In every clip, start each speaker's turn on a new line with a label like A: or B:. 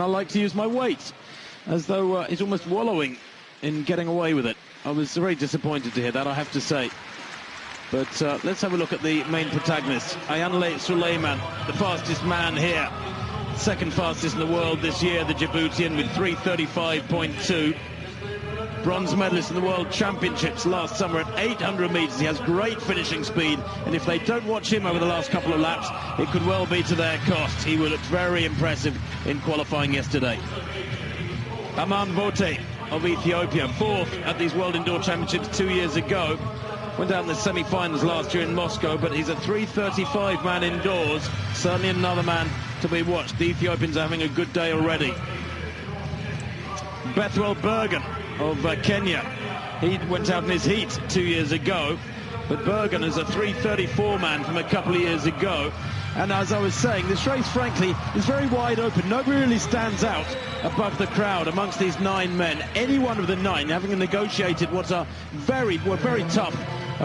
A: I like to use my weight, as though he's almost wallowing in getting away with it. I was very disappointed to hear that, I have to say. But let's have a look at the main protagonist. Ayanle Souleiman, the fastest man here. Second fastest in the world this year, the Djiboutian, with 3:35.2. Bronze medalist in the World Championships last summer at 800 metres. He has great finishing speed, and if they don't watch him over the last couple of laps, it could well be to their cost. He looked very impressive in qualifying yesterday. Aman Vote of Ethiopia, fourth at these World Indoor Championships 2 years ago. Went out in the semi-finals last year in Moscow, but he's a 3:35 man indoors. Certainly another man to be watched. The Ethiopians are having a good day already. Bethwell Bergen of Kenya. He went out in his heat 2 years ago, but Bergen is a 3:34 man from a couple of years ago. And as I was saying, this race, frankly, is very wide open. Nobody really stands out above the crowd amongst these 9 men. Any one of the 9, having negotiated what are very tough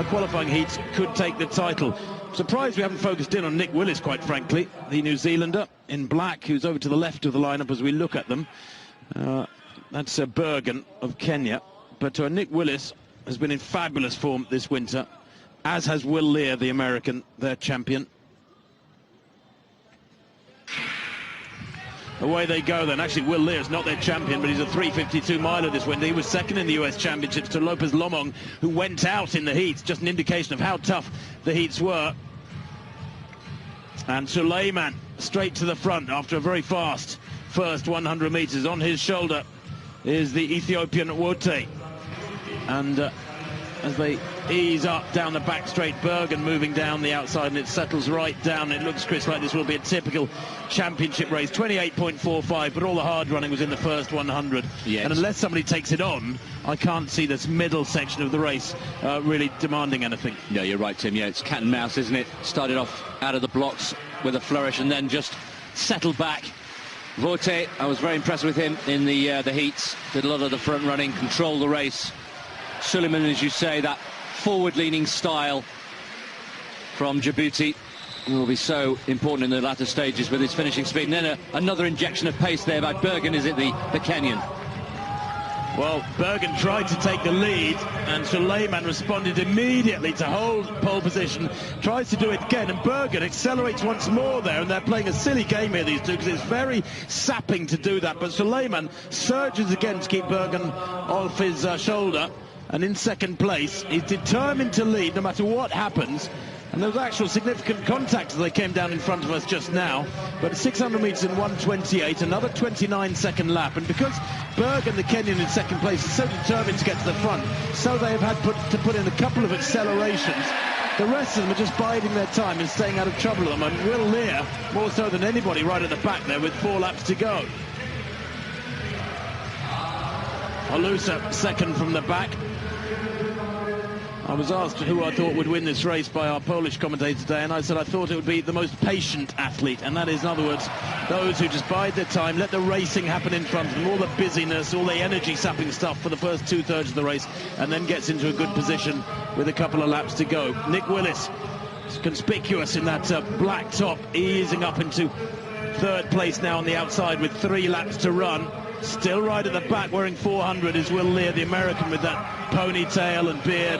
A: qualifying heats, could take the title. Surprised we haven't focused in on Nick Willis, quite frankly, the New Zealander in black, who's over to the left of the lineup as we look at them. That's Bergen of Kenya. But Nick Willis has been in fabulous form this winter, as has Will Lear, the American, their champion. Away they go then. Actually, Will Lear's not their champion, but he's a 3:52 miler this winter. He was second in the US Championships to Lopez Lomong, who went out in the heats. Just an indication of how tough the heats were. And Souleiman straight to the front after a very fast first 100 metres. On his shoulder is the Ethiopian Wote. And as they ease up down the back straight, Bergen moving down the outside, and it settles right down. It looks, Chris, like this will be a typical championship race. 28.45, but all the hard running was in the first 100. Yes. And unless somebody takes it on, I can't see this middle section of the race really demanding anything.
B: Yeah, you're right, Tim. Yeah, it's cat and mouse, isn't it? Started off out of the blocks with a flourish and then just settled back. Vote, I was very impressed with him in the heats. Did a lot of the front running, controlled the race. Souleiman, as you say, that forward-leaning style from Djibouti will be so important in the latter stages with his finishing speed. And then another injection of pace there by Bergen, is it the Kenyan?
A: Well, Bergen tried to take the lead, and Souleiman responded immediately to hold pole position, tries to do it again, and Bergen accelerates once more there, and they're playing a silly game here, these two, because it's very sapping to do that. But Souleiman surges again to keep Bergen off his shoulder. And in second place, he's determined to lead no matter what happens. And there was actual significant contact as they came down in front of us just now. But 600 metres in 1:28, another 29-second lap. And because Bergen, the Kenyan, in second place, is so determined to get to the front, so they have had to put in a couple of accelerations. The rest of them are just biding their time and staying out of trouble at the moment. Will Lear, more so than anybody, right at the back there with 4 laps to go. Olusa second from the back. I was asked who I thought would win this race by our Polish commentator today, and I said I thought it would be the most patient athlete, and that is, in other words, those who just bide their time, let the racing happen in front of them, all the busyness, all the energy-sapping stuff for the first 2/3 of the race, and then gets into a good position with a couple of laps to go. Nick Willis is conspicuous in that black top, easing up into third place now on the outside with 3 laps to run. Still right at the back, wearing 400, is Will Lear, the American, with that ponytail and beard.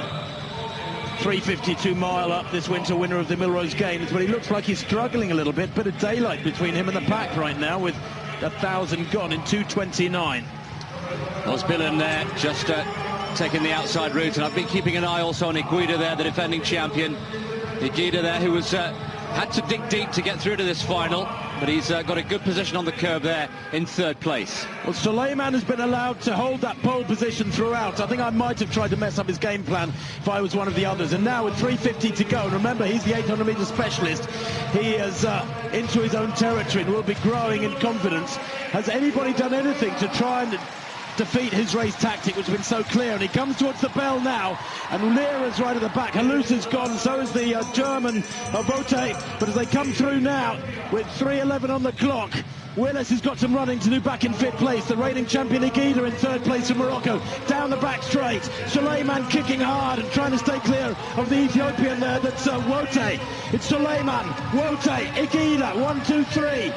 A: 3:52 mile up this winter, winner of the Millrose Games, but he looks like he's struggling a little bit. Bit of daylight between him and the pack right now, with 1,000 gone in 2:29.
B: Osbillen there, just taking the outside route, and I've been keeping an eye also on Iguida there, the defending champion. Iguida there, who was had to dig deep to get through to this final, but he's got a good position on the curve there in third place.
A: Well, Souleiman has been allowed to hold that pole position throughout. I think I might have tried to mess up his game plan if I was one of the others. And now with 3:50 to go, and remember, he's the 800 metre specialist. He is into his own territory and will be growing in confidence. Has anybody done anything to try and defeat his race tactic, which has been so clear? And he comes towards the bell now, and Lear is right at the back. Halusa's gone, so is the German Vote. But as they come through now with 3:11 on the clock, Willis has got some running to do back in fifth place. The reigning champion Iguida in third place from Morocco. Down the back straight, Souleiman kicking hard and trying to stay clear of the Ethiopian there. That's Wote. It's Souleiman, Wote, Iguida, 1, 2, 3.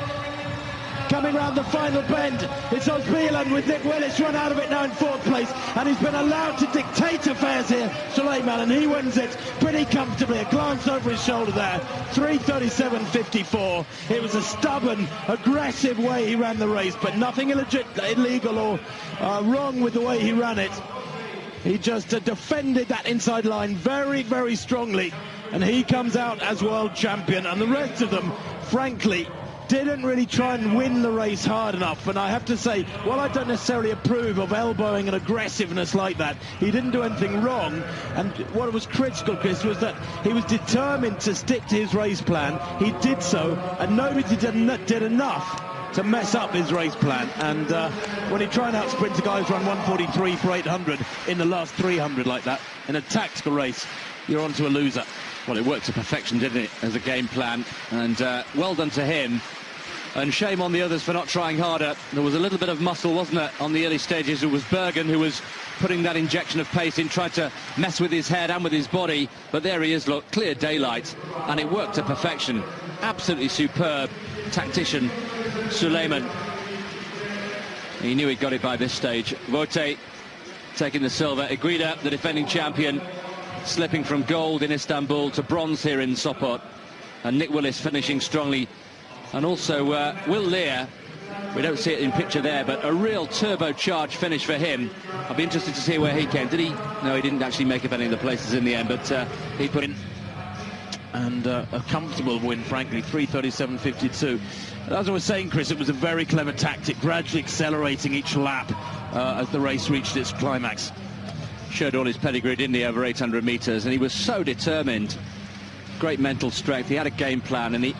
A: coming round the final bend. It's Souleiman with Nick Willis run out of it now in 4th place, and he's been allowed to dictate affairs here, Souleiman, and he wins it pretty comfortably. A glance over his shoulder there, 3:37.54. It was a stubborn, aggressive way he ran the race, but nothing illegal or wrong with the way he ran it. He just defended that inside line very, very strongly, and he comes out as world champion. And the rest of them, frankly, didn't really try and win the race hard enough. And I have to say, while I don't necessarily approve of elbowing and aggressiveness like that, he didn't do anything wrong. And what was critical, Chris, was that he was determined to stick to his race plan. He did so, and nobody did enough to mess up his race plan. And when he try and outsprint a guy who's run 1:43 for 800 in the last 300 like that, in a tactical race, you're onto a loser.
B: Well, it worked to perfection, didn't it, as a game plan? And well done to him. And shame on the others for not trying harder. There was a little bit of muscle, wasn't it, on the early stages? It was Bergen who was putting that injection of pace in, tried to mess with his head and with his body. But there he is, look, clear daylight. And it worked to perfection. Absolutely superb tactician, Souleiman. He knew he'd got it by this stage. Vote taking the silver. Iguida, the defending champion, slipping from gold in Istanbul to bronze here in Sopot. And Nick Willis finishing strongly. And also Will Lear, we don't see it in picture there, but a real turbocharged finish for him. I'll be interested to see where he came. Did he? No, he didn't actually make up any of the places in the end, but he put in.
A: And a comfortable win, frankly, 3:37.52. As I was saying, Chris, it was a very clever tactic, gradually accelerating each lap as the race reached its climax.
B: Showed all his pedigree, didn't he, over 800 metres, and he was so determined. Great mental strength. He had a game plan, and he